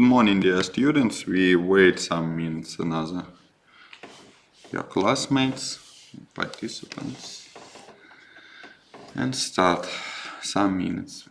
morning, dear students. We wait some minutes, another your classmates, participants, and start some minutes.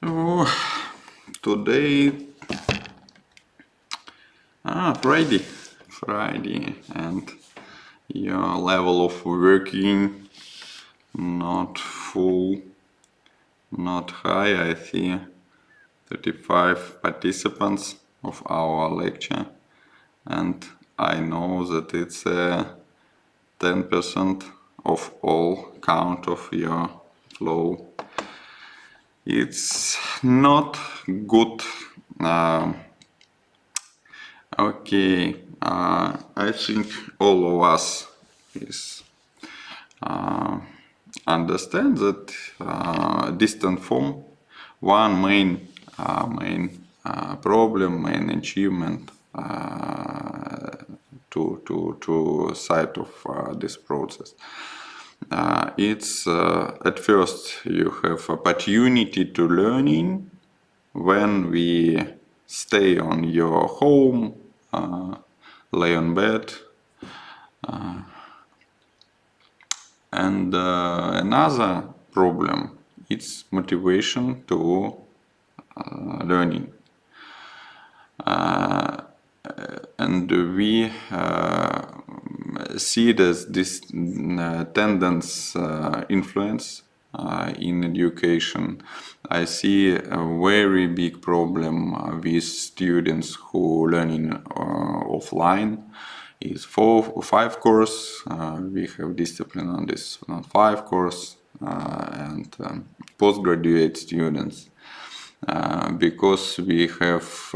Oh, today, Friday, and your level of working not full, not high. I see 35 participants of our lecture, and I know that it's 10% of all count of your flow. It's not good. Okay, I think all of us is understand that distant form one main problem, main achievement to side of this process. It's at first you have opportunity to learning when we stay on your home, lay on bed, and another problem, it's motivation to learning. And we see this tendency influence in education. I see a very big problem with students who learning offline. Is 4 or 5 course. We have discipline on this 5 course and postgraduate students because we have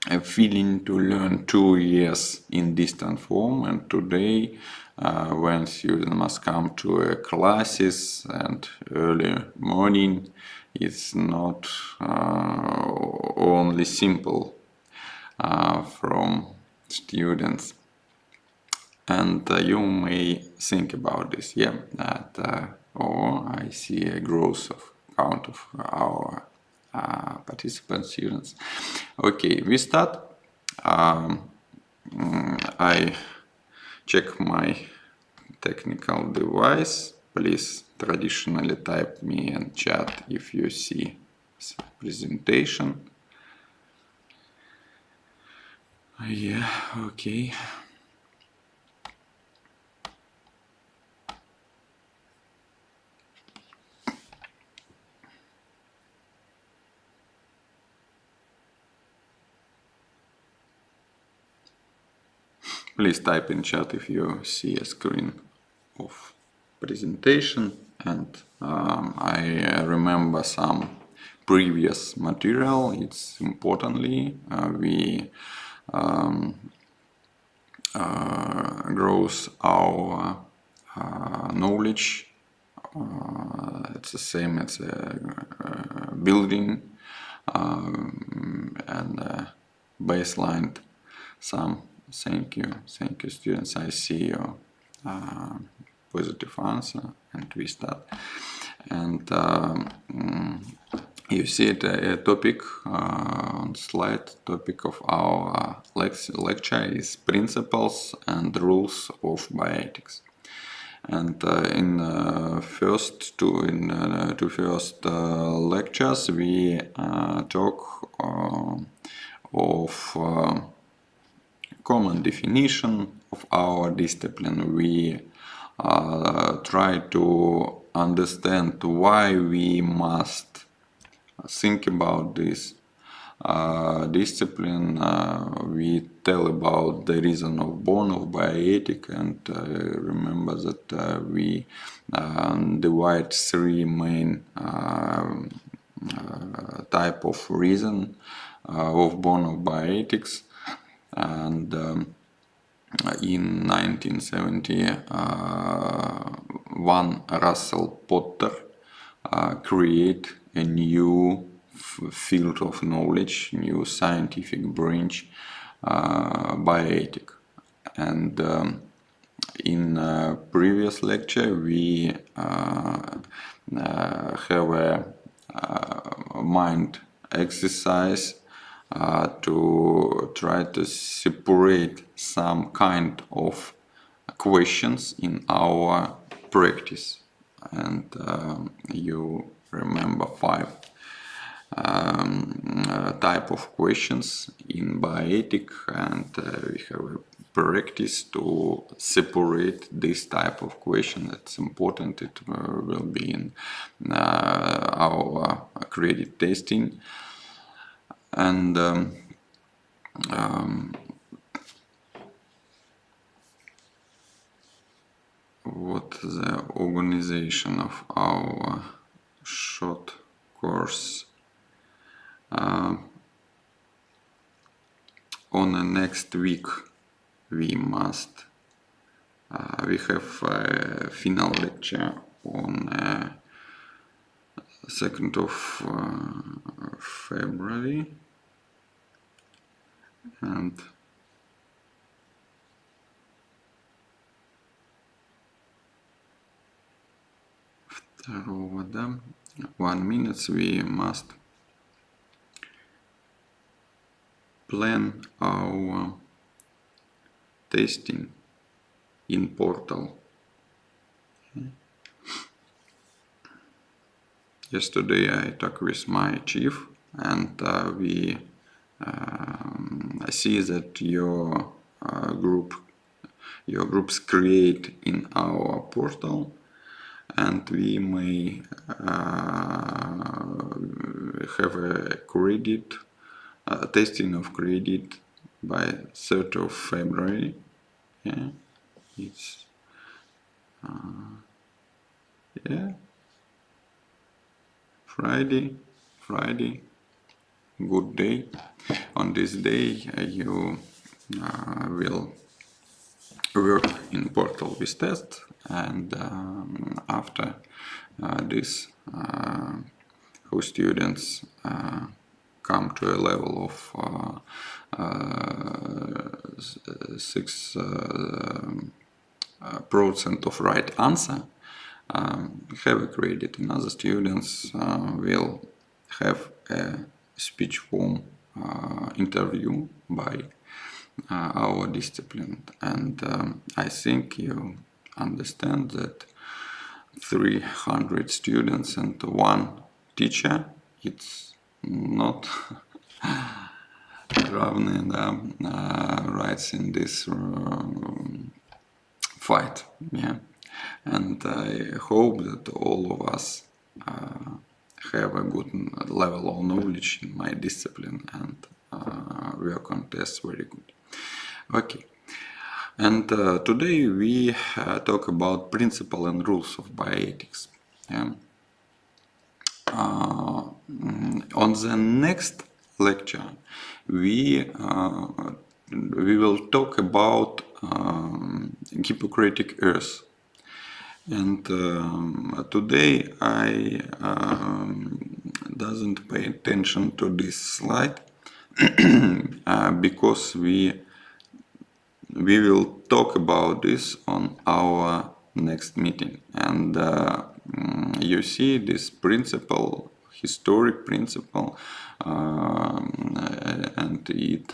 a feeling to learn 2 years in distant form, and today when students must come to classes and early morning, it's not only simple from students. And you may think about this, that I see a growth of count of our participant students. Okay, we start. I check my technical device. Please traditionally type me in chat if you see presentation. Yeah, okay. Please type in chat if you see a screen of presentation. And I remember some previous material. It's importantly we grows our knowledge. It's the same as a building and baseline. Some thank you, students. I see your positive answer, and we start. And you see a topic on slide. Topic of our lecture is principles and rules of bioethics. And in two first lectures we talk of common definition of our discipline. We try to understand why we must think about this discipline. We tell about the reason of born of bioethic, and remember that we divide three main type of reason of born of bioethics. And in 1971, Russell Potter create a new field of knowledge, new scientific branch, bioethic. And in previous lecture we have a mind exercise to try to separate some kind of questions in our practice. And you remember five type of questions in bioethic, and we have a practice to separate this type of question. That's important. It will be in our credit testing. And what the organization of our short course on the next week we must we have a final lecture on 2nd of February, and второго, 1 minute we must plan our testing in portal. Yesterday I talked with my chief, and we see that your groups create in our portal, and we may have a credit testing of credit by 3rd of February. Yeah, it's yeah, Friday, good day. On this day you will work in portal with test, and after this who students come to a level of 6% of right answer, have a credit. And other students will have a speech form interview by our discipline. And I think you understand that 300 students and one teacher, it's not равные, да, rights in this fight. Yeah, and I hope that all of us have a good level of knowledge in my discipline and work on tests very good. Okay. And today we talk about principle and rules of bioethics. Yeah. On the next lecture, we will talk about Hippocratic Oath. And today I doesn't pay attention to this slide because we will talk about this on our next meeting. And you see this principle, historic principle, and it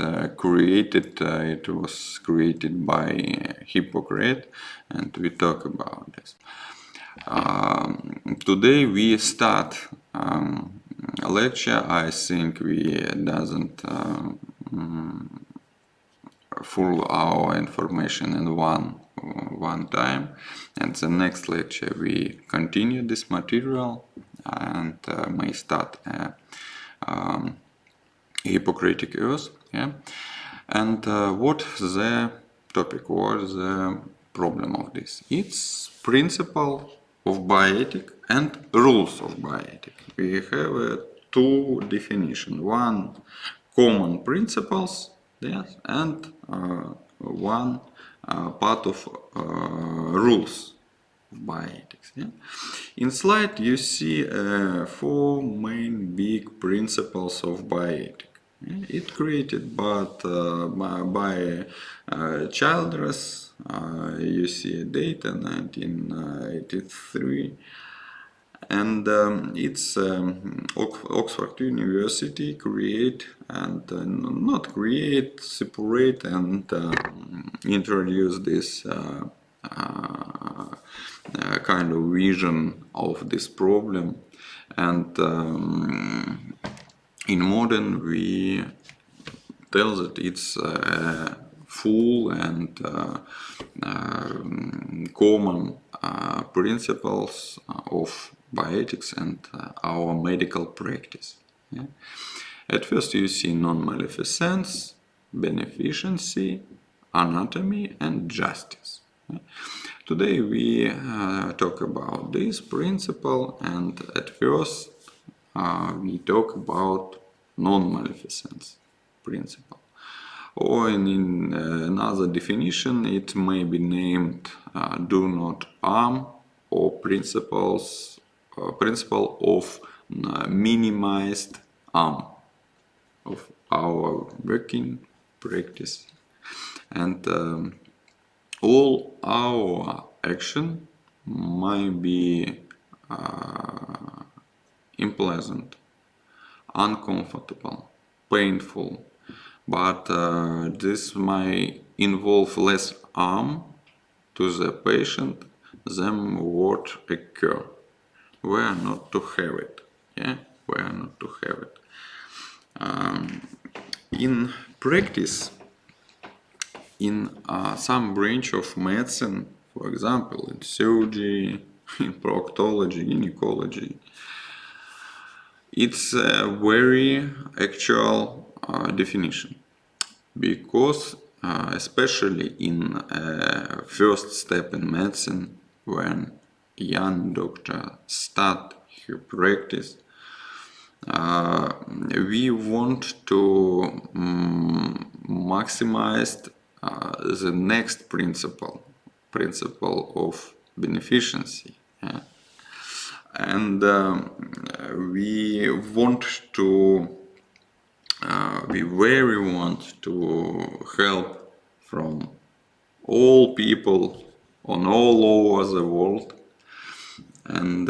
was created by Hippocrates, and we talk about this. Today we start a lecture. I think we doesn't full our information in one time, and the next lecture we continue this material and may start Hippocratic Oath. Yeah, and what the topic was the problem of this? It's principle of bioethic and rules of bioethic. We have two definitions. One, common principles, yes, and one part of rules of bioethics. Yeah? In slide you see four main big principles of bioethics. It created by Childress. You see data 1983, and it's Oxford University create and not create, separate and introduce this kind of vision of this problem. And in modern we tell that it's full and common principles of bioethics and our medical practice. Yeah? At first you see non-maleficence, beneficency, anatomy and justice. Yeah? Today we talk about this principle, and at first we talk about non-maleficence principle. Or in another definition, it may be named do not harm, or principle of minimized harm of our working practice. And all our action might be unpleasant, uncomfortable, painful, but this might involve less harm to the patient than what occur. We are not to have it. Yeah, we are not to have it. In practice, in some branch of medicine, for example, in surgery, in proctology, gynecology, it's a very actual definition, because especially in first step in medicine, when young doctor start her practice, we want to maximize the next principle of beneficency. Yeah? And we very want to help from all people on all over the world, and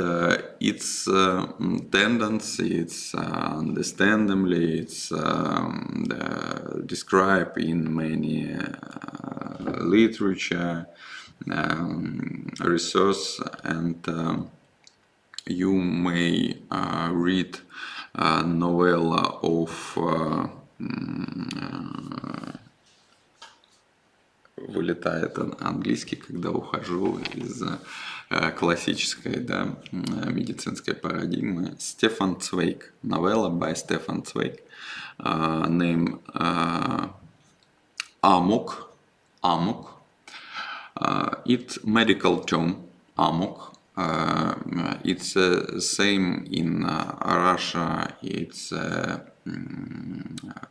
its tendency, it's understandably, it's described in many literature, resource, and you may read a novella of вылетает английский, когда ухожу из классической, да, медицинской парадигмы. Стефан Цвейг. Новелла by Стефан Цвейг. Name Amok. Amok. It's medical term. Amok. It's same in Russia. It's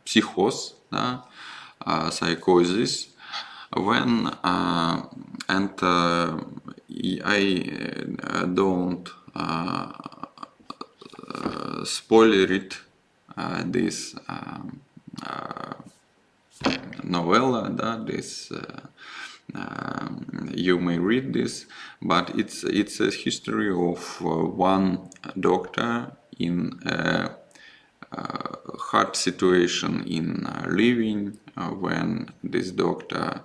psychos, да, psychosis. When and I don't spoiler it this novella, да, this you may read this, but it's a history of one doctor in a hard situation in living when this doctor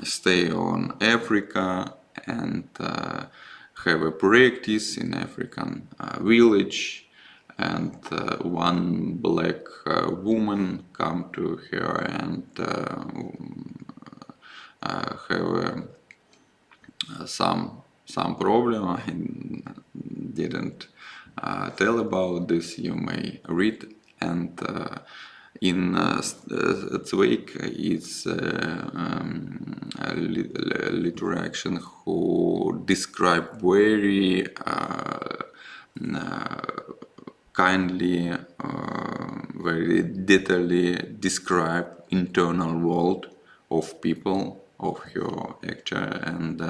stay on Africa and have a practice in African village, and one black woman come to her and have some problem. I didn't tell about this. You may read, and in Zweig is literature who describe very kindly, very detailedly describe internal world of people, of your actor, and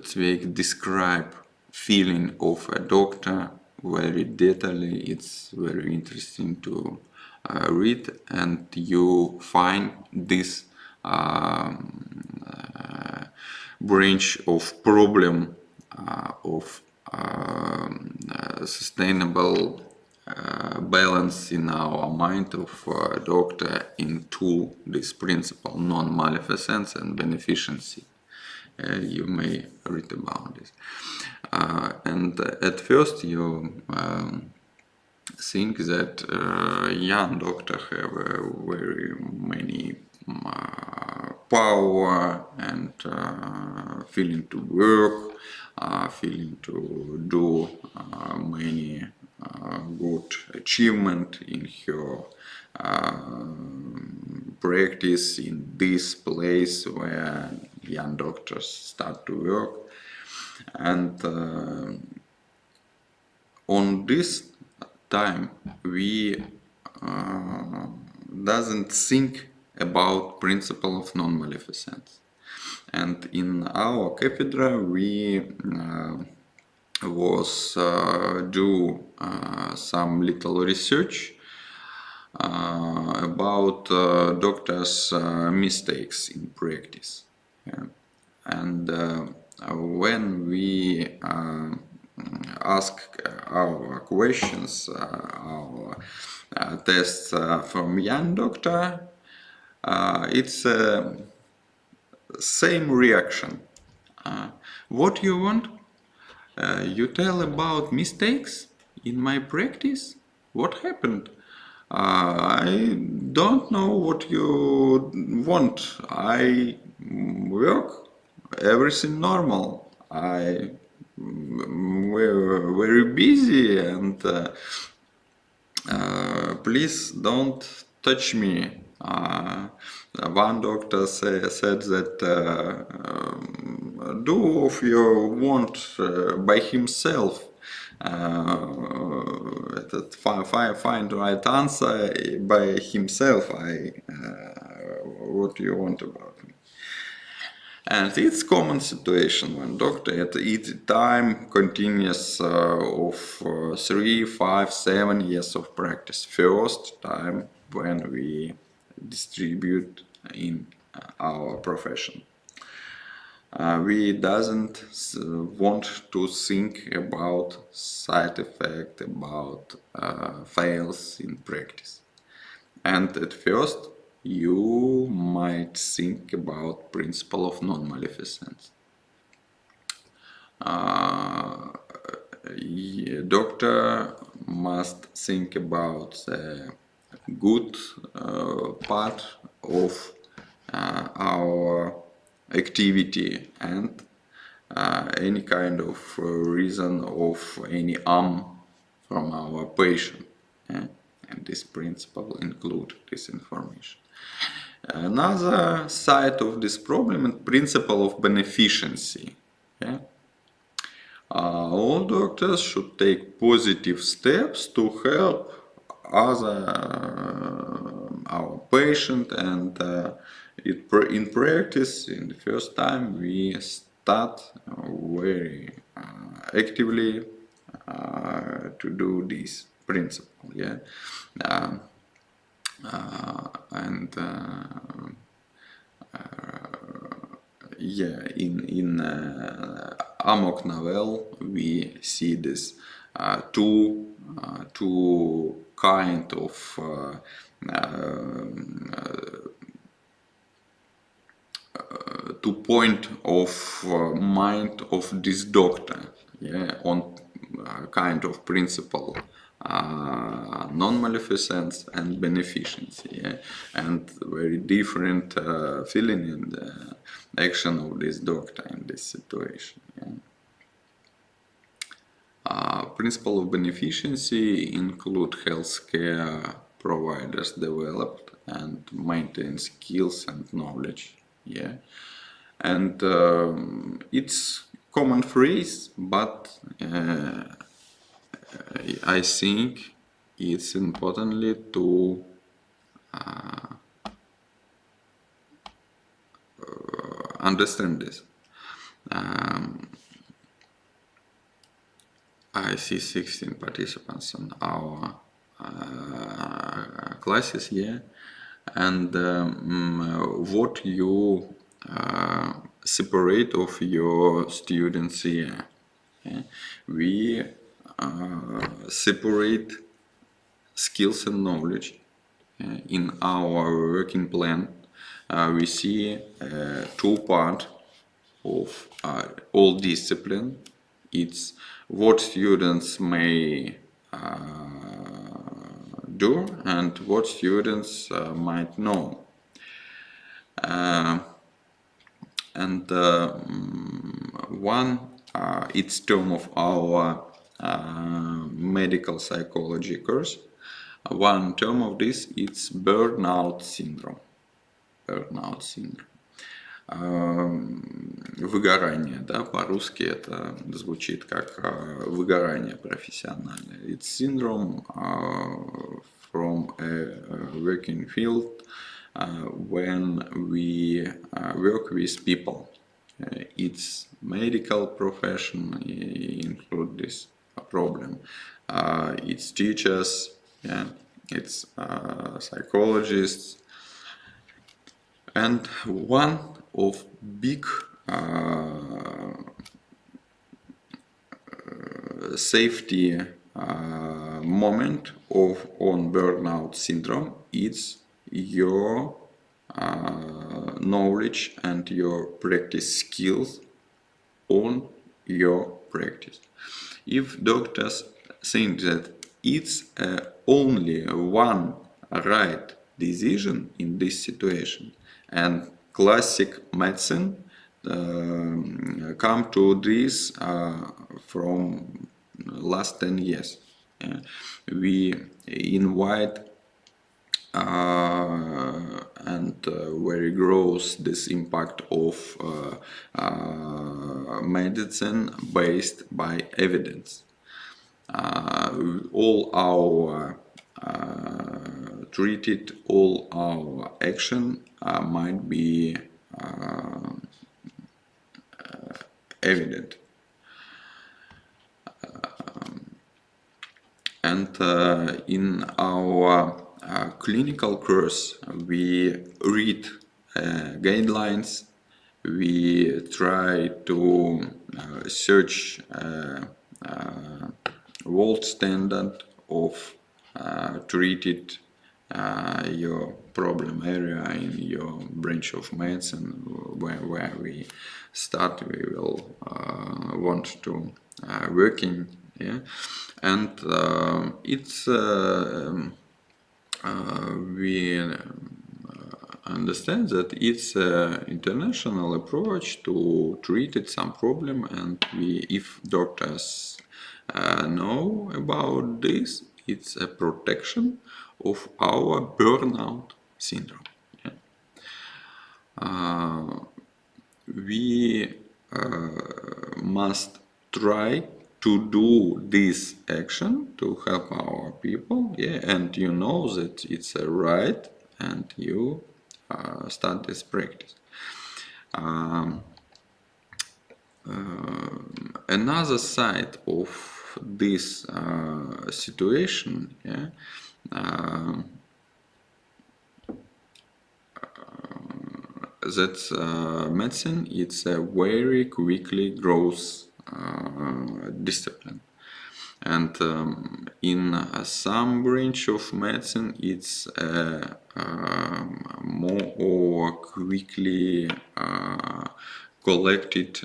Zweig describe feeling of a doctor very detailedly. It's very interesting to read, and you find this branch of problem of sustainable balance in our mind of doctor into this principle, non-maleficence and beneficency. You may read about this. And at first you think that young doctor have very many power and feeling to work, feeling to do many good achievement in her practice in this place where young doctors start to work. And on this time we doesn't think about principle of non-maleficence. And in our cathedra we was do some little research about doctors' mistakes in practice. Yeah. And when we ask our questions, our tests from young doctor, it's same reaction. What you want? You tell about mistakes in my practice? What happened? I don't know what you want. I work, everything normal. I very busy, and please don't touch me. One doctor said that do of your want by himself. Find right answer by himself. What do you want about me? And it's common situation when doctor at each time continuous of 3, 5, 7 years of practice. First time when we distribute in our profession. We doesn't want to think about side effect, about fails in practice. And at first you might think about principle of non-maleficence. doctor must think about the good part of our activity and any kind of reason of any harm from our patient. And this principle include this information. Another side of this problem is principle of beneficency. Yeah? All doctors should take positive steps to help other our patient, and in practice, in the first time, we start very actively to do this principle. Yeah, and yeah, in Amok novel we see this two kind of two point of mind of this doctor, yeah, on kind of principle, non-maleficence and beneficency, yeah, and very different feeling and action of this doctor in this situation. Yeah. Principle of beneficency include healthcare providers developed and maintain skills and knowledge. Yeah, and it's common phrase, but I think it's importantly to understand this. I see 16 participants in our classes here, and what you separate of your students here. Yeah? We separate skills and knowledge in our working plan. We see two parts of all discipline. It's what students may do and what students might know. And one, it's term of our medical psychology course. One term of this, it's burnout syndrome. Burnout syndrome. Выгорание, да, по-русски это звучит как выгорание профессиональное. It's syndrome from a working field when we work with people. It's medical profession include this problem. It's teachers, yeah, it's psychologists, and one of big safety moment of on burnout syndrome is your knowledge and your practice skills on your practice. If doctors think that it's only one right decision in this situation, and classic medicine come to this from last 10 years. We invite and very gross this impact of medicine based by evidence. All our treated, all our action might be evident. And in our clinical course, we read guidelines, we try to search world standard of treated your problem area in your branch of medicine, where we start. We will want to working Yeah, and it's we understand that it's an international approach to treat some problem, and if doctors know about this, it's a protection of our burnout syndrome. Yeah. We must try to do this action to help our people, yeah, and you know that it's a right, and you start this practice. Um, Another side of this situation, yeah, that medicine it's a very quickly growth discipline, and in some branch of medicine it's more or quickly collected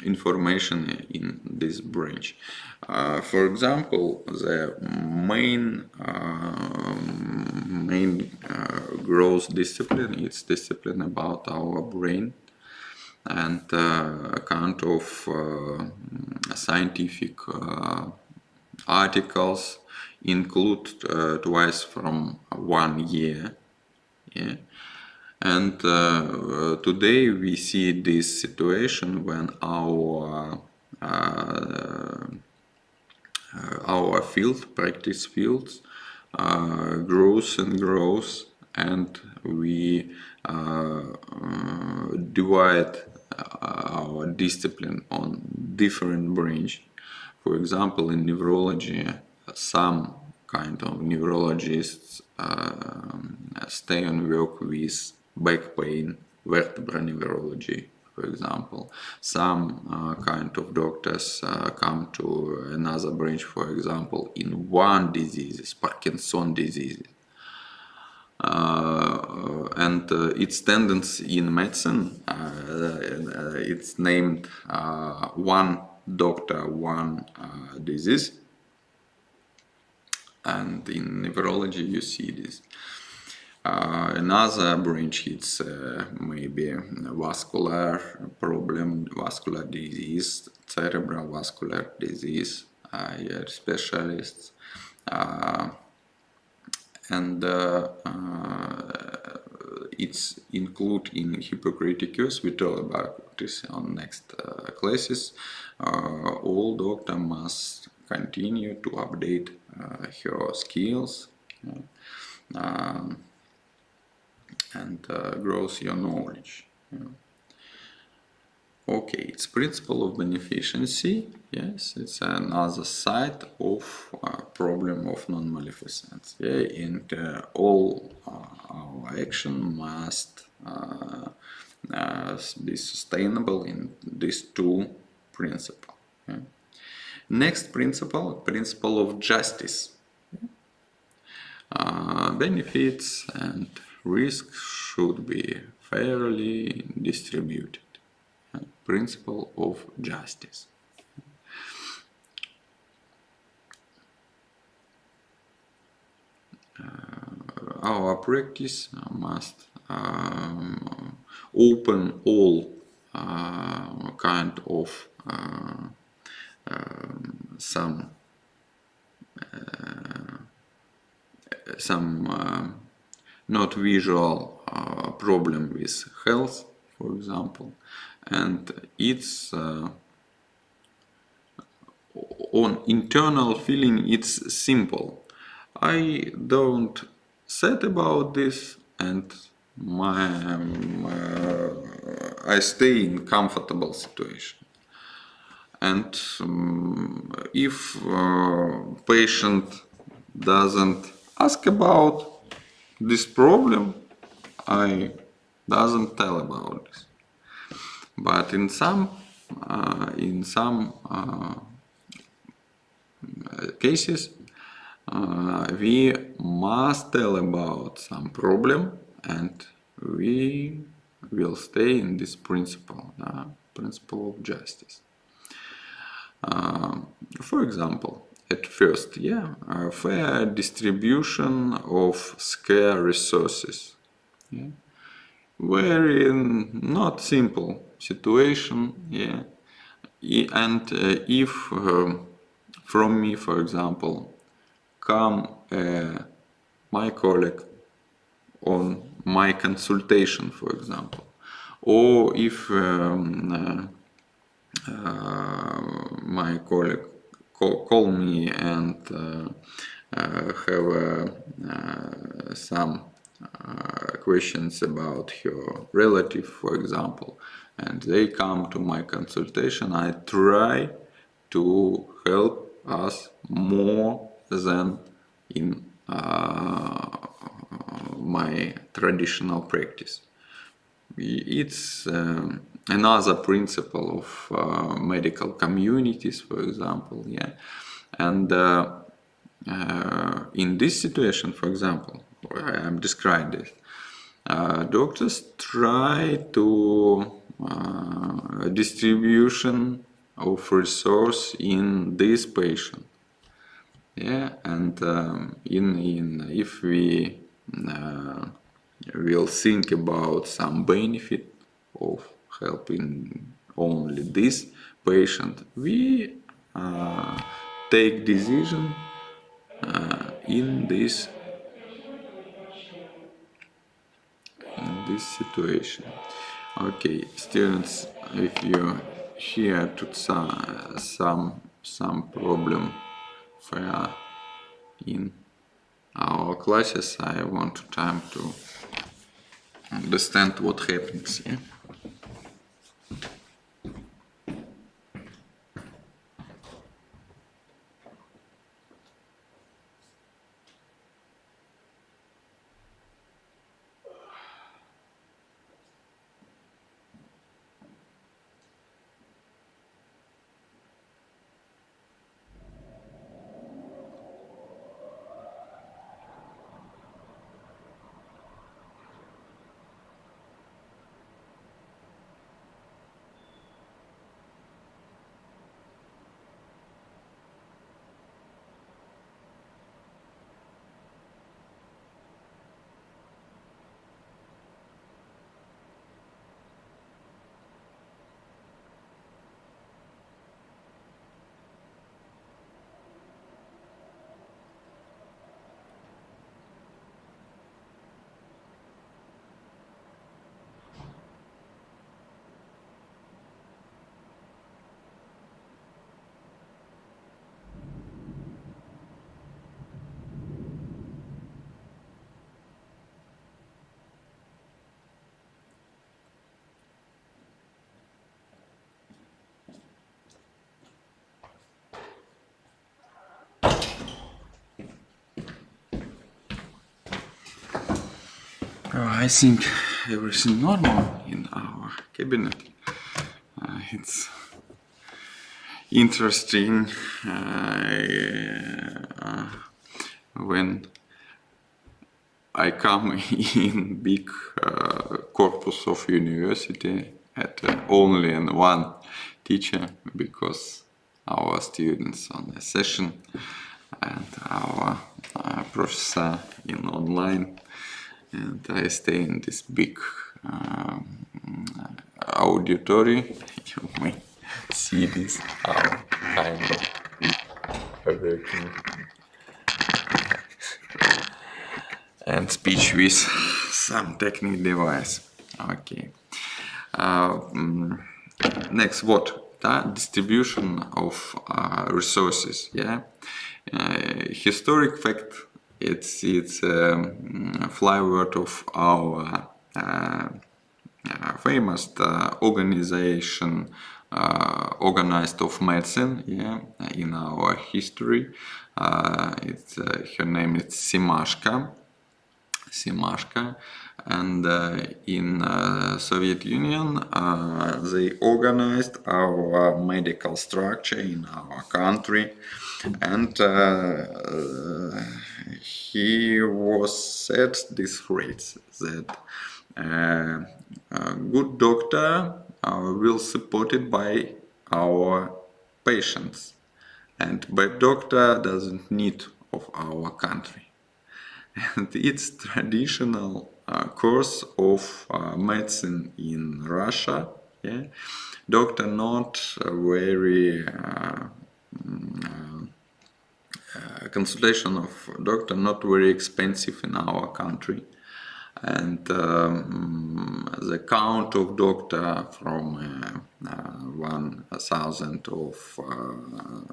information in this branch. For example, the main growth discipline is discipline about our brain, and account of scientific articles include twice from 1 year. Yeah. And today we see this situation when our practice fields, grows and grows, and we divide our discipline on different branch. For example, in neurology, some kind of neurologists stay and work with back pain, vertebral neurology, for example. Some kind of doctors come to another branch, for example, in one disease, Parkinson disease. And its tendency in medicine, it's named one doctor, one disease. And in neurology you see this. Another branch it's maybe vascular problem, vascular disease, cerebral vascular disease, specialists. And it's included in Hippocraticus. We talk about this on next classes. All doctor must continue to update her skills and grows your knowledge. Okay, it's principle of beneficency. Yes, it's another side of problem of non-maleficence. Yeah, and all our action must be sustainable in these two principles. Yeah. Next principle of justice. Benefits and risks should be fairly distributed. Principle of justice. Our practice must open all kind of some not visual problem with health, for example, and it's on internal feeling it's simple. I don't sad about this, and I stay in comfortable situation. And if patient doesn't ask about this problem, I doesn't tell about this. But in some cases, we must tell about some problem, and we will stay in this principle, principle of justice. For example, at first, fair distribution of scarce resources. Yeah. Very not simple situation. Yeah. And if from me, for example, come my colleague on my consultation, for example, or if my colleague call me and have some questions about her relative, for example, and they come to my consultation, I try to help us more than in my traditional practice. It's another principle of medical communities, for example, yeah. And in this situation, for example, I am describing this, doctors try to distribution of resource in this patient, yeah, and in if we will think about some benefit of helping only this patient, we take decision in this situation. Okay, students, if you hear to some problem for in our classes, I want time to understand what happens. Yeah. I think everything normal in our cabinet. It's interesting when I come in big corpus of university at only one teacher, because our students on a session and our professor in online, and I stay in this big auditory. You may see this kind of working and speech with some technical device. Okay. Next, what? Distribution of resources. Yeah. Historic fact. It's flyword of our famous organization organized of medicine. Yeah, in our history. It's her name is Simashka, and in Soviet Union they organized our medical structure in our country, and he was said this phrase that a good doctor will supported by our patients, and bad doctor doesn't need of our country. And it's traditional course of medicine in Russia. Yeah, doctor not very consultation of doctor not very expensive in our country, and the count of doctor from 1,000 of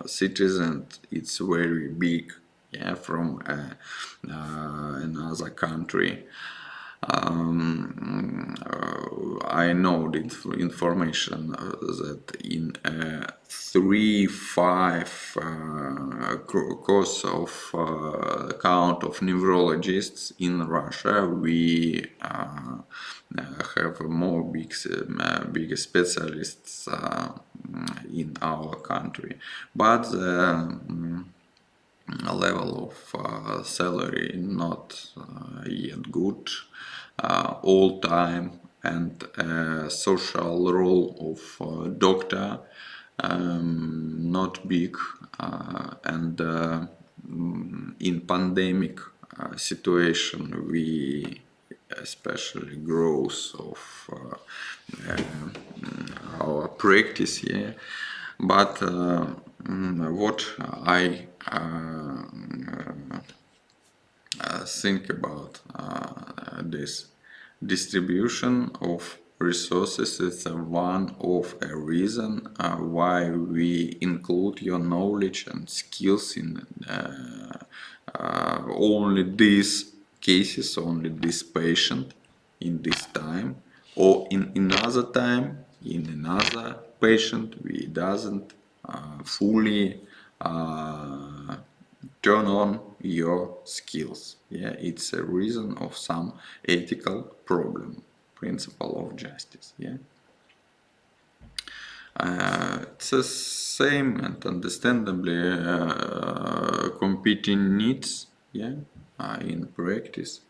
citizens, it's very big, yeah, from another country. I know the information that in 3-5 course of count of neurologists in Russia, we have more big specialists in our country, but the level of salary not yet good all time, and social role of doctor not big, and in pandemic situation we especially growth of our practice here. But what I think about this distribution of resources is one of a reason why we include your knowledge and skills in only these cases, only this patient in this time, or in another time in another patient we doesn't fully turn on your skills. Yeah, it's a reason of some ethical problem, principle of justice. Yeah, it's the same and understandably competing needs. Yeah, in practice.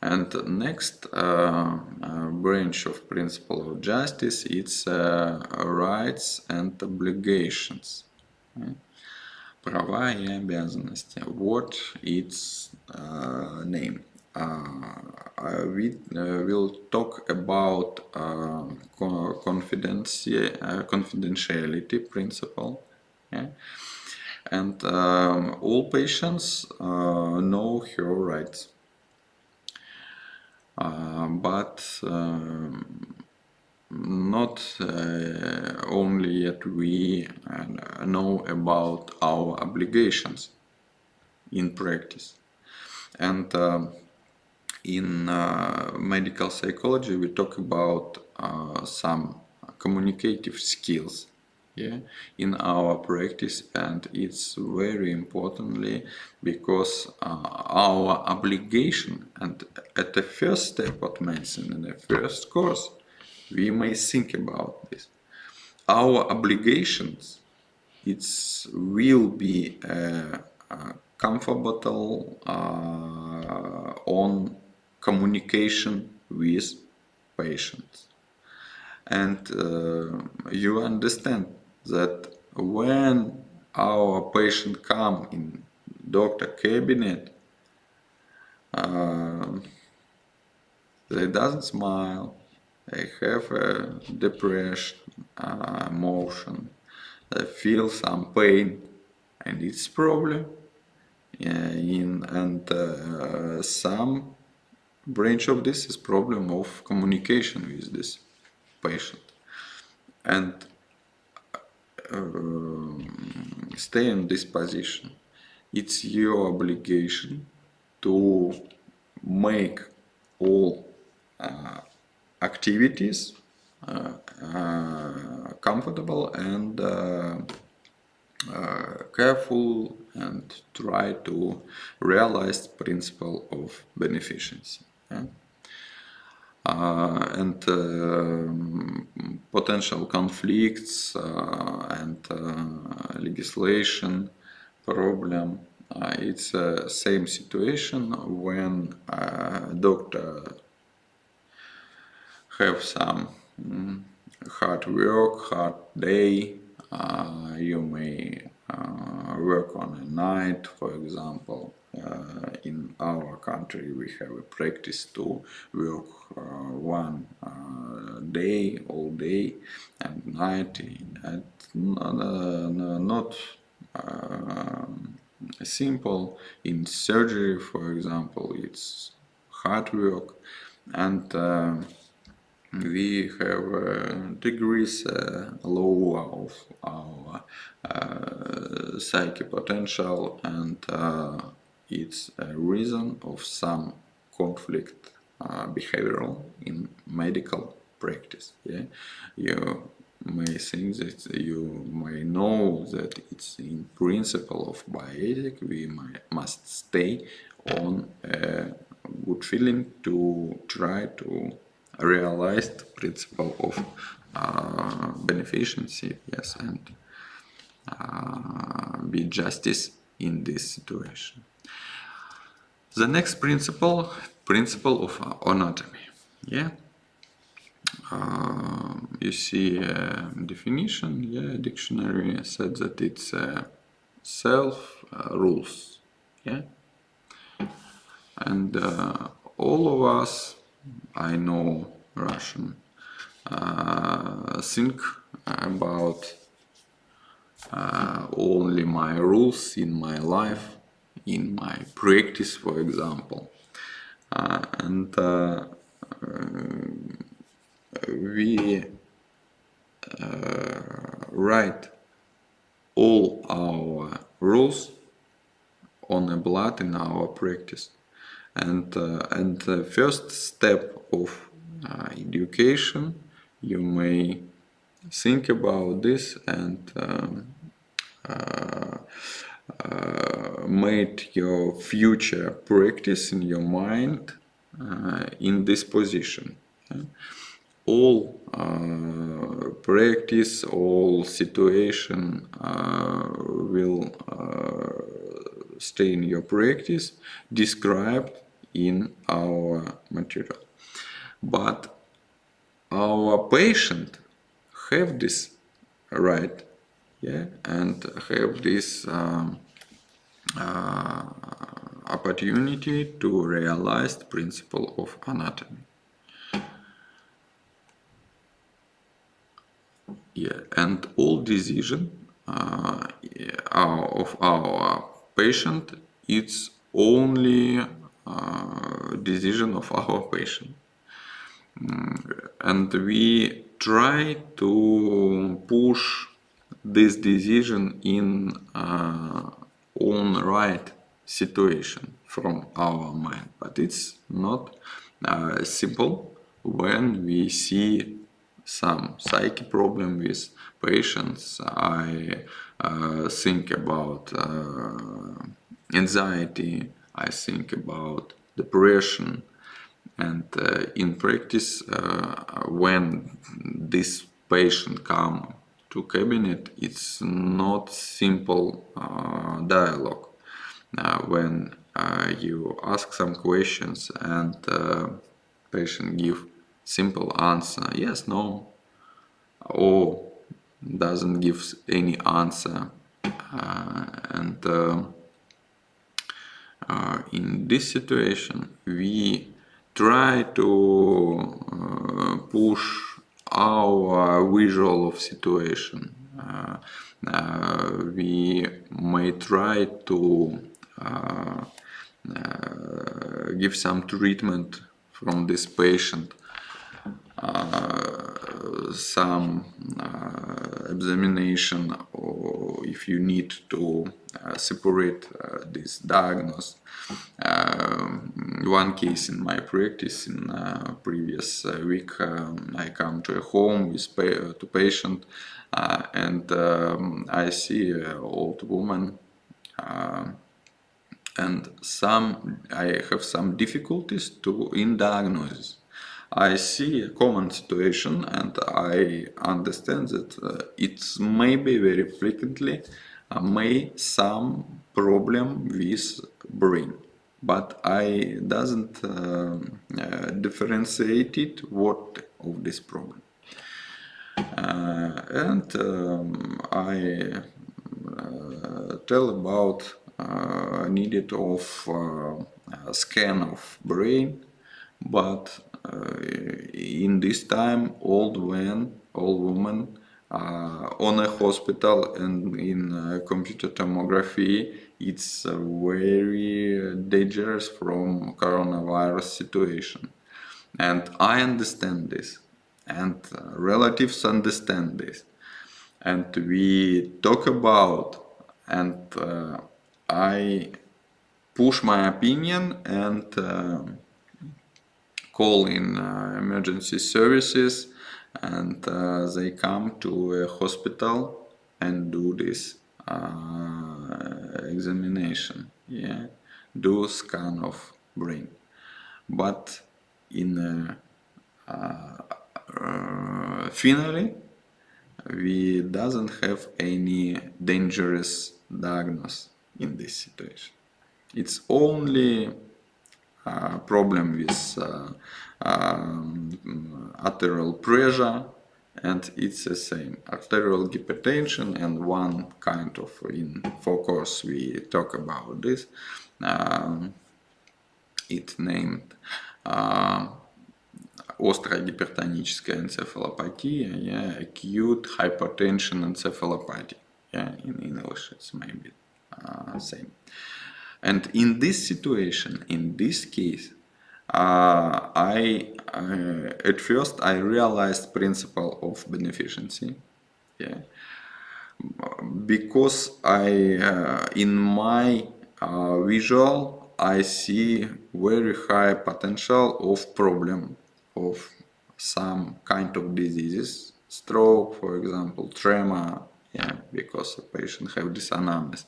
And next branch of principle of justice, it's rights and obligations. Right? Права и обязанности. What its name? We will talk about confidentiality principle. Yeah? And all patients know her rights. But not only yet we know about our obligations in practice. And in medical psychology we talk about some communicative skills, yeah, in our practice, and it's very importantly because our obligation, and at the first step of medicine, in the first course, we may think about this. Our obligations, it will be comfortable on communication with patients. And you understand that when our patient come in doctor cabinet, they doesn't smile, they have a depression, emotion, they feel some pain, and it's problem. Some branch of this is problem of communication with this patient. And stay in this position. It's your obligation to make all activities comfortable and careful, and try to realize the principle of beneficiency. Yeah? And potential conflicts and legislation problem. It's the same situation when doctor have some hard work, hard day, you may work on a night, for example. In our country, we have a practice to work one day, all day, and night. And not simple. In surgery, for example, it's hard work, and we have degrees low of our psyche potential, and it's a reason of some conflict behavioral in medical practice. Yeah, you may think that you may know that it's in principle of bioethics we must stay on a good feeling to try to realize the principle of beneficency, yes, and be justice in this situation. The next principle of anatomy. Yeah, you see a definition. Yeah, dictionary said that it's self rules. Yeah, and all of us, I know Russian, think about only my rules in my life, in my practice, for example. And we write all our rules on a blood in our practice. And the first step of education, you may think about this and make your future practice in your mind in this position. Yeah? All practice, all situation will stay in your practice described in our material. But our patient have this right, yeah, and have this opportunity to realize the principle of anatomy. Yeah, and all decision of our patient, it's only decision of our patient. And we try to push this decision in own right situation from our mind, but it's not simple when we see some psyche problem with patients. I think about anxiety, I think about depression, and in practice, when this patient come to cabinet, it's not simple dialogue. When you ask some questions and patient give simple answer, yes, no, or doesn't give any answer, and in this situation we try to push our visual of situation. We may try to give some treatment from this patient, some examination, or if you need to separate this diagnosis. One case in my practice in previous week, I come to a home with to patient, and I see an old woman, and I have some difficulties in diagnosis. I see a common situation and I understand that it's maybe very frequently may some problem with brain, but I doesn't differentiate it what of this problem. And I tell about needed of a scan of brain, but in this time old woman on a hospital and in computer tomography, it's very dangerous from coronavirus situation. And I understand this, and relatives understand this, and we talk about, and I push my opinion and call in emergency services, and they come to a hospital and do this examination, yeah, do scan of brain. But in finally, we doesn't have any dangerous diagnosis in this situation. It's only problem with arterial pressure, and it's the same arterial hypertension, and one kind of in focus we talk about this. It named острая гипертоническая энцефалопатия, yeah, acute hypertension encephalopathy. Yeah, in English it's maybe same. And in this situation, in this case, I at first I realized principle of beneficiency, yeah, because I in my visual I see very high potential of problem of some kind of diseases, stroke, for example, tremor, yeah, because the patient have this anamnesis.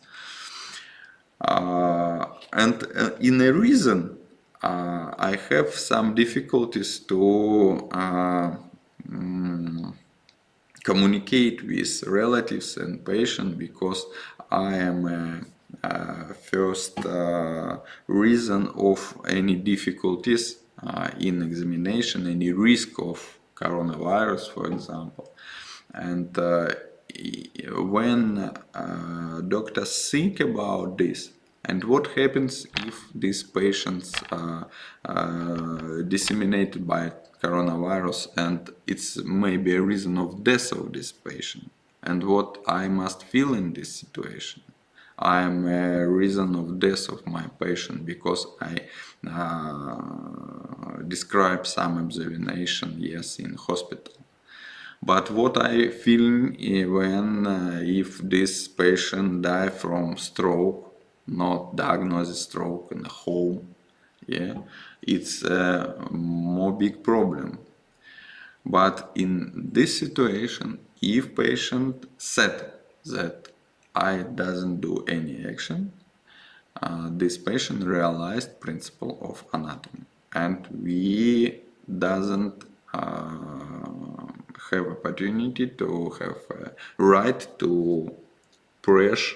And in a reason, I have some difficulties to communicate with relatives and patient, because I am first reason of any difficulties in examination, any risk of coronavirus, for example. And when doctors think about this, and what happens if these patients disseminated by coronavirus, and it's maybe a reason of death of this patient, and what I must feel in this situation. I am a reason of death of my patient because I describe some examination, yes, in hospital. But what I feel when if this patient die from stroke, not diagnosed stroke in the home, yeah, it's a more big problem. But in this situation, if patient said that I doesn't do any action, this patient realized principle of anatomy, and we doesn't have opportunity to have a right to press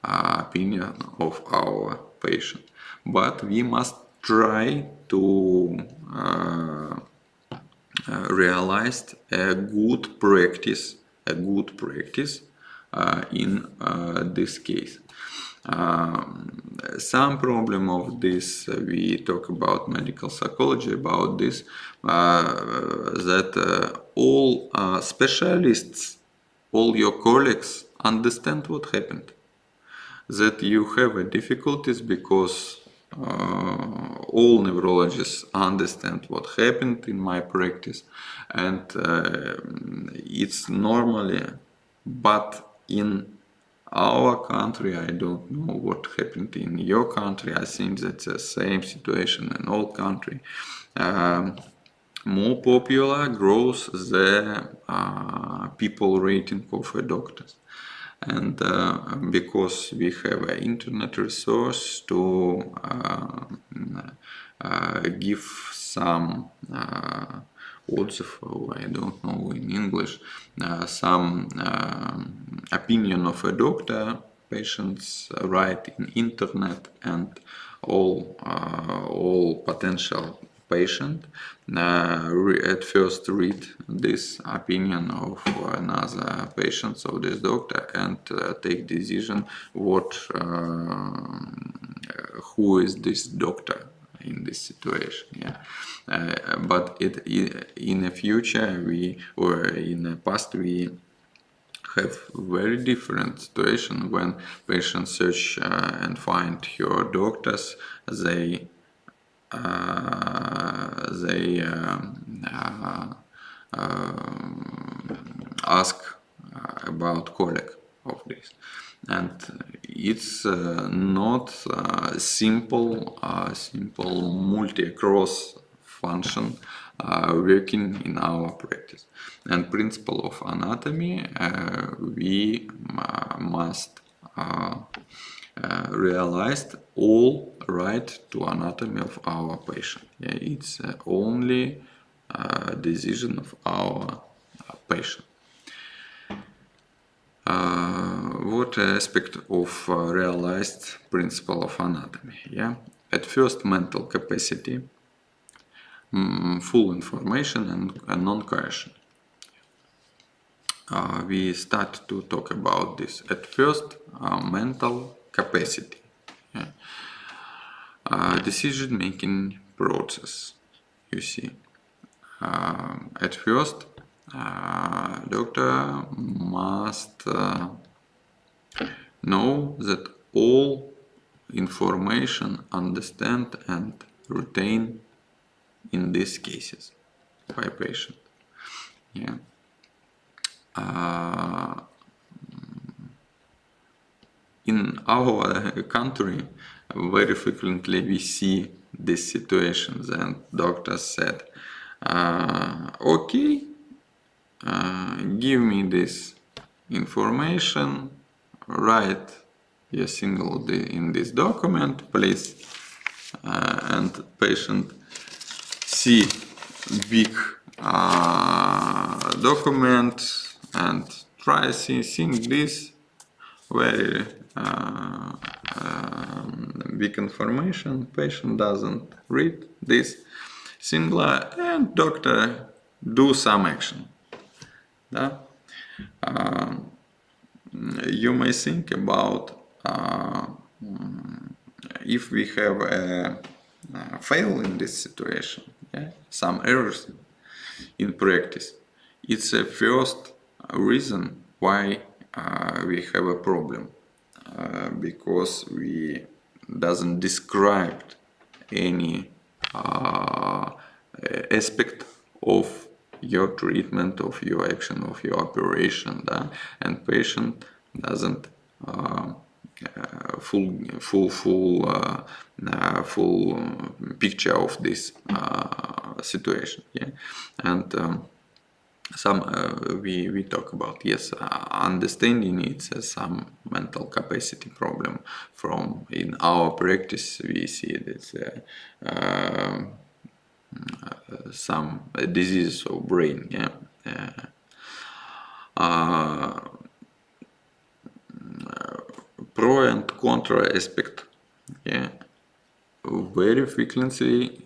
opinion of our patient, but we must try to realize a good practice in this case. Some problem of this, we talk about medical psychology about this, that all specialists, all your colleagues understand what happened, that you have difficulties because all neurologists understand what happened in my practice, and it's normally, but in our country, I don't know what happened in your country. I think that's the same situation in all country. More popular grows the people rating of doctors, and because we have an internet resource to give some отзыв, I don't know in English, some opinion of a doctor, patients write in internet, and all potential patient at first read this opinion of another patient, so this doctor, and take decision who is this doctor in this situation. Yeah, but in the future or in the past we have very different situation when patients search and find your doctors. They ask about colleague of this, and it's not simple multi-cross function working in our practice. And principle of anatomy, we must realized all right to anatomy of our patient. Yeah, it's only decision of our patient. What aspect of realized principle of anatomy? Yeah, at first mental capacity, full information and non-coercion. We start to talk about this. At first, mental capacity. Yeah. Decision-making process, you see. At first, doctor must know that all information understand and retain in these cases by patient. Yeah. In our country, very frequently we see these situations, and doctors said, okay, give me this information, write a single in this document, please, and patient see big document and try seeing this very big information. Patient doesn't read this singular, and doctor do some action. Yeah? You may think about if we have a fail in this situation, yeah? Some errors in practice. It's a first reason why we have a problem, because we doesn't describe any aspect of your treatment, of your action, of your operation, and patient doesn't full picture of this situation. Yeah, and we talk about, yes, understanding it's some mental capacity problem. From in our practice we see this some disease of brain. Yeah. Pro and contra aspect. Yeah, very frequently,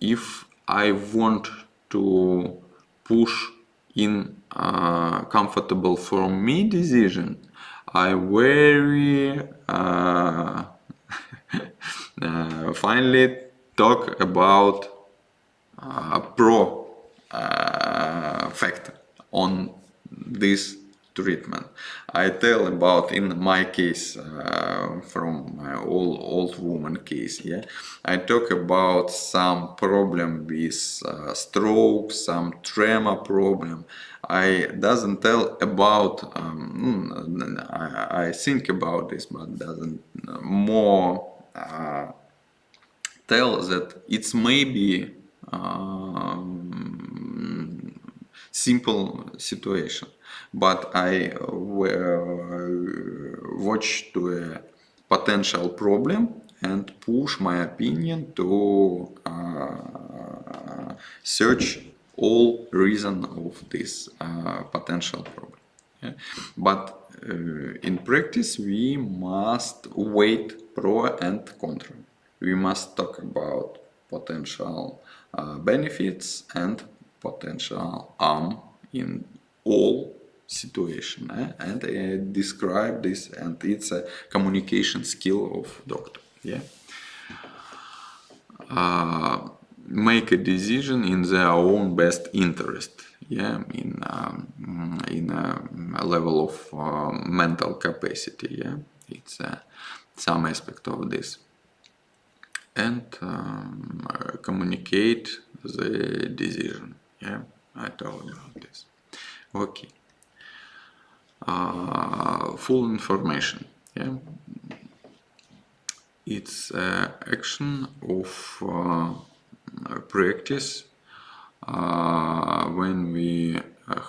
if I want to push in comfortable for me decision, I very finally talk about pro factor on this treatment. I tell about, in my case, from my old woman case, yeah, I talk about some problem with stroke, some trauma problem. I doesn't tell about, I think about this, but doesn't more tell that it's maybe simple situation, but I watch to a potential problem and push my opinion to search all reason of this potential problem. Yeah? But in practice we must weigh pro and contra. We must talk about potential benefits and potential harm in all situation, and describe this, and it's a communication skill of doctor. Make a decision in their own best interest, in a level of mental capacity. It's some aspect of this, and communicate the decision. I told you about this. Okay. Full information. It's action of practice when we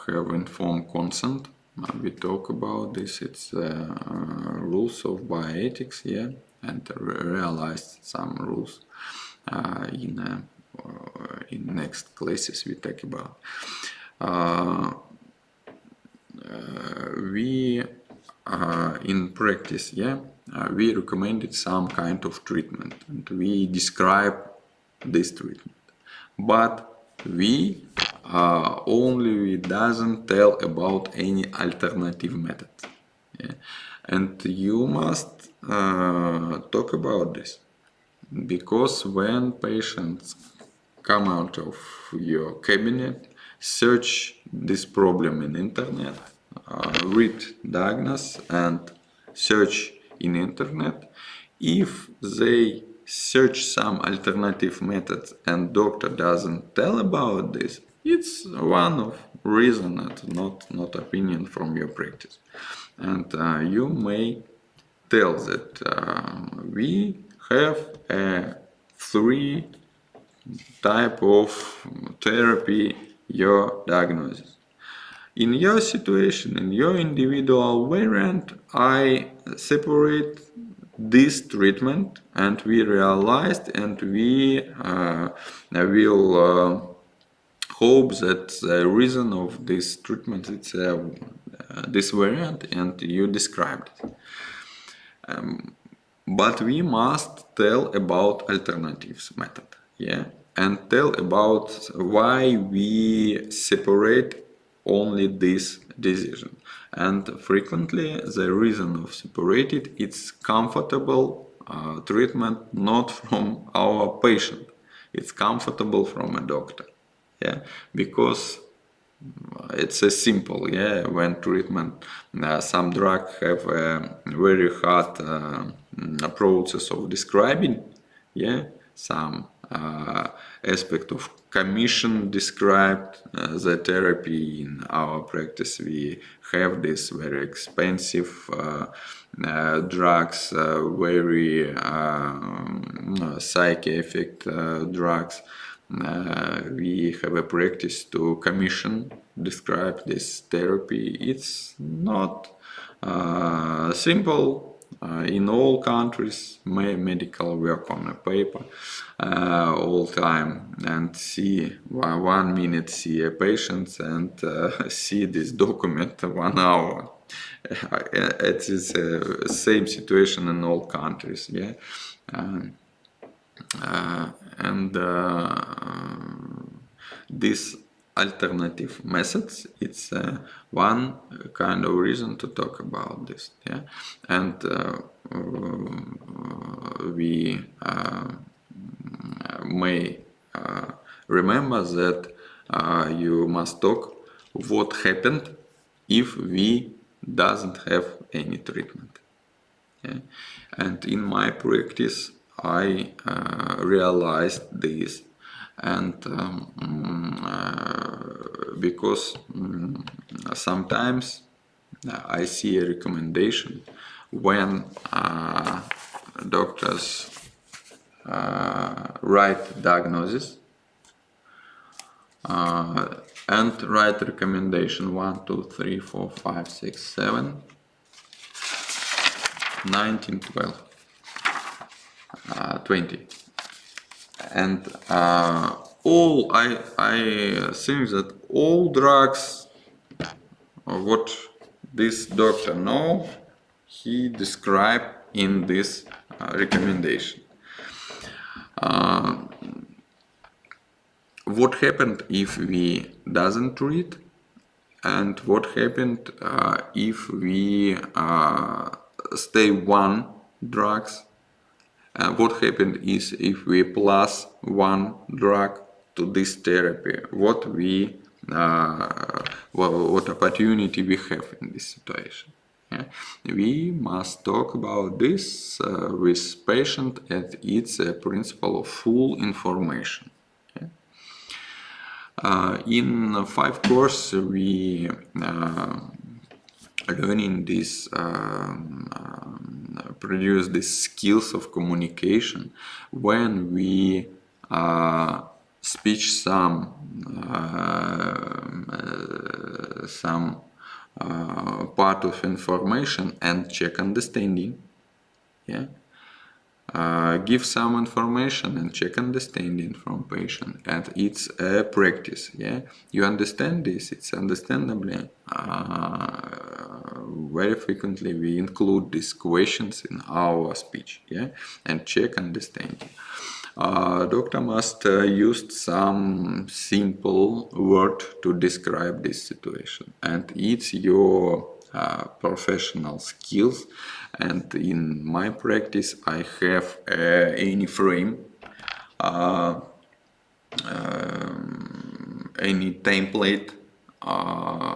have informed consent. We talk about this. It's rules of bioethics, and realized some rules in next classes we talk about. We in practice, we recommended some kind of treatment, and we describe this treatment, but we only doesn't tell about any alternative method, and you must talk about this, because when patients come out of your cabinet, search this problem in internet, read diagnose and search in internet. If they search some alternative methods and doctor doesn't tell about this, it's one of reason, not opinion from your practice. And you may tell that we have 3 type of therapy your diagnosis. In your situation, in your individual variant, I separate this treatment, and we realized, and we will hope that the reason of this treatment is this variant, and you described it. But we must tell about alternatives method, and tell about why we separate only this decision. And frequently the reason of separated, it's comfortable treatment not from our patient, it's comfortable from a doctor, because it's a simple, when treatment, some drug have a very hard process of describing, some aspect of commission described the therapy. In our practice we have this very expensive drugs, very side effect drugs. We have a practice to commission describe this therapy. It's not simple. In all countries, medical work on a paper all time, and see 1 minute see a patient and see this document 1 hour. It is the same situation in all countries, and this alternative methods, it's one kind of reason to talk about this, and we may remember that you must talk what happened if we doesn't have any treatment, and in my practice I realized this. And because sometimes I see a recommendation when doctors write diagnosis and write recommendation 1, 2, 3, 4, 5, 6, 7, 19, 12, 20. And all I think that all drugs, what this doctor know, he described in this recommendation. what happened if we doesn't treat, and what happened if we stay one drugs. What happened is if we plus one drug to this therapy, what opportunity we have in this situation. Yeah. We must talk about this with patient, and it's a principle of full information. Yeah. In 5 course we learning this produce these skills of communication when we speech some part of information and check understanding. Yeah. Give some information and check understanding from patient, and it's a practice. Yeah, you understand this, it's understandably. Very frequently we include these questions in our speech. Yeah, and check understanding. Doctor must use some simple word to describe this situation, and it's your professional skills. And in my practice I have any frame, any template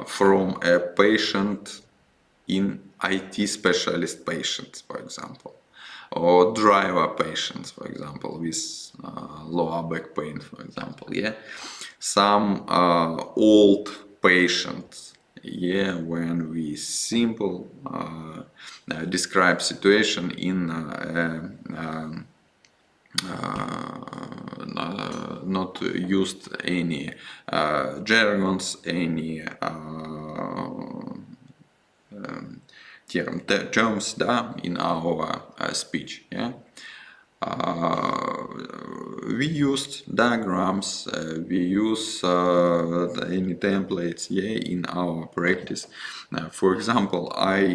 from a patient in IT specialist patients, for example, or driver patients, for example, with lower back pain, for example. Yeah, some old patients. Yeah, when we simple describe situation in not used any jargons, any terms, да, in our speech. Yeah. We used diagrams, we use any templates, yeah, in our practice. For example, I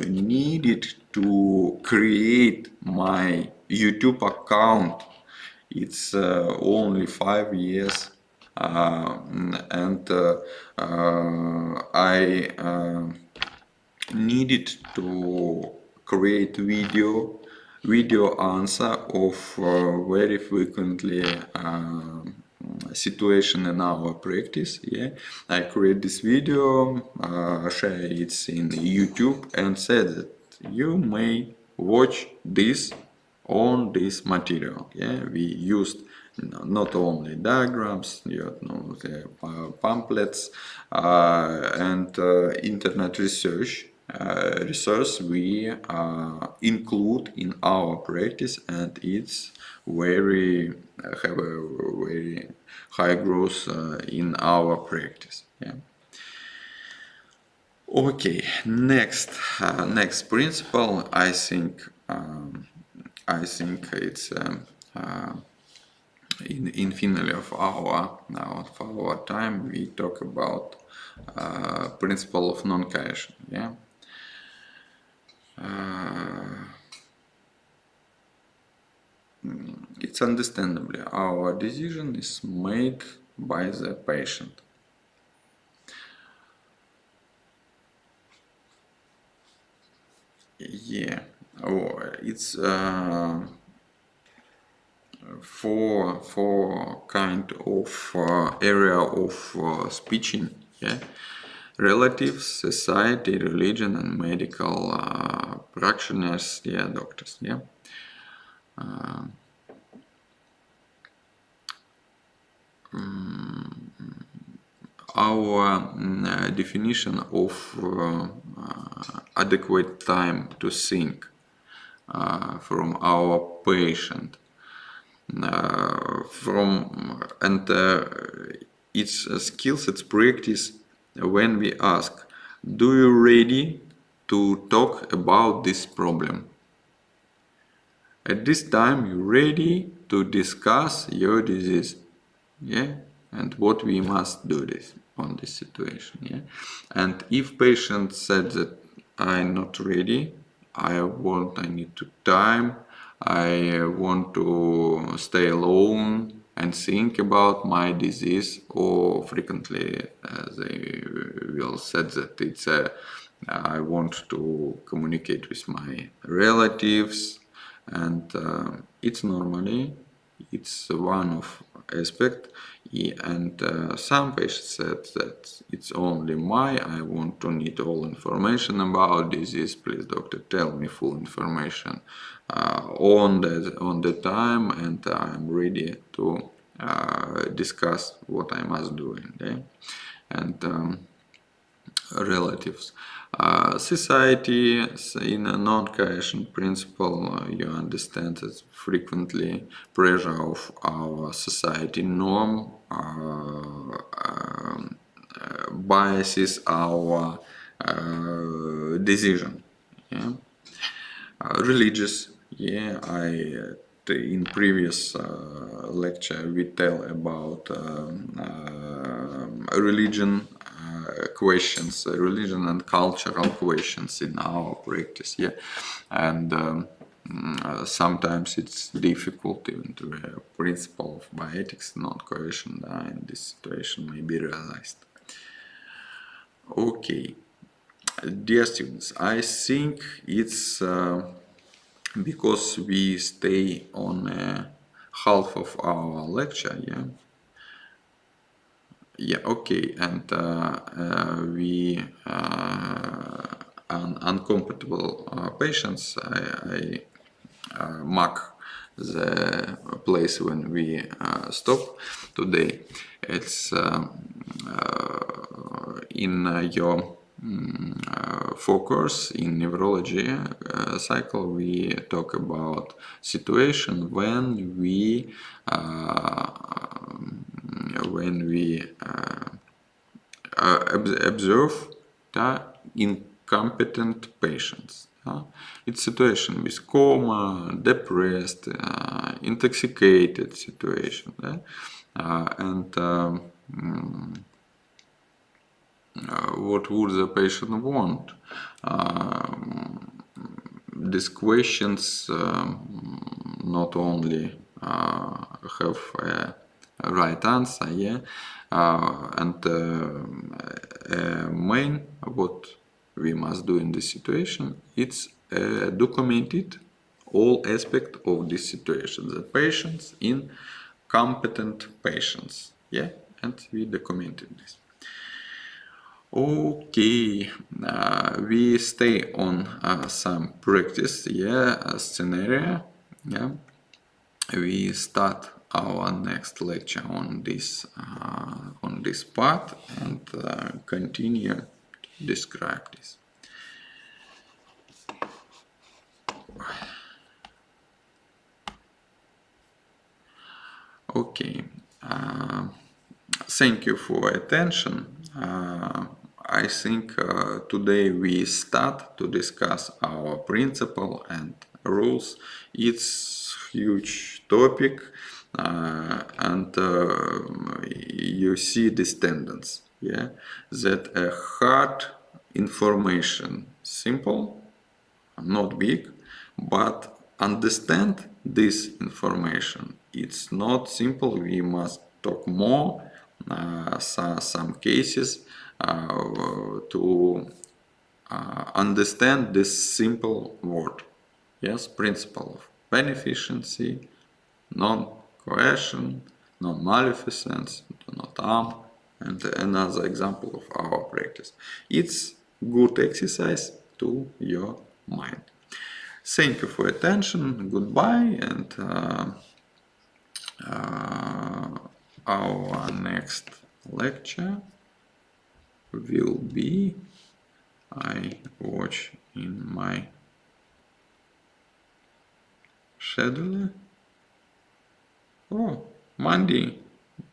needed to create my YouTube account. It's only 5 years, and I needed to create video answer of very frequently situation in our practice. Yeah, I create this video, share it in YouTube, and said that you may watch this on this material. Yeah, we used not only diagrams, you know, the pamphlets and internet research. Research we include in our practice, and it's very have a very high growth in our practice. Yeah. Okay, next principle. I think it's in finale of our time we talk about principle of non-coercion. Yeah. It's understandably our decision is made by the patient. Yeah, it's for kind of area of speeching. Yeah, relatives, society, religion, and medical practitioners. Yeah, doctors. Yeah. Our definition of adequate time to think from our patient its skills, its practice when we ask, do you ready to talk about this problem? At this time you ready to discuss your disease. Yeah, and what we must do this on this situation. Yeah, and if patient said that I'm not ready, I need to time, I want to stay alone, and think about my disease, or frequently they will said that it's I want to communicate with my relatives, and it's normally it's one of aspect. And some patients said that it's only my, I want to need all information about disease, please doctor tell me full information on the time, and I'm ready to discuss what I must do. And relatives. Society, in a non-coercion principle, you understand that frequently pressure of our society norm biases our decision. Yeah? Religious, yeah, in previous lecture we tell about religion questions, religion and cultural questions in our practice, yeah, and sometimes it's difficult even to the principle of bioethics, not coercion, in this situation may be realized. Okay, dear students, I think it's because we stay on half of our lecture, yeah. Yeah, okay, and we uncomfortable patients, I mark the place when we stop today. It's in your focus in neurology cycle. We talk about situation when we observe incompetent patients. It's situation with coma, depressed, intoxicated situation, and what would the patient want? These questions not only have a right answer, yeah, and main what we must do in this situation, it's documented all aspect of this situation, the patients in competent patients, yeah, and we documented this. Okay, we stay on some practice, yeah, scenario, yeah. We start our next lecture on this part, and continue to describe this. Okay, thank you for attention. I think today we start to discuss our principle and rules. It's huge topic, and you see this tendency, yeah, that a hard information, simple, not big, but understand this information. It's not simple. We must talk more. Some cases to understand this simple word. Yes, principle of beneficiency, non-coercion, non-maleficence, do not harm, and another example of our practice. It's good exercise to your mind. Thank you for attention. Goodbye, and our next lecture will be, I watch in my schedule. Oh, Monday,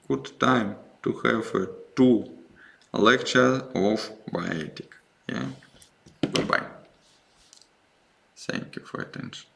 good time to have a 2 lecture of bioethics. Yeah, goodbye. Thank you for attention.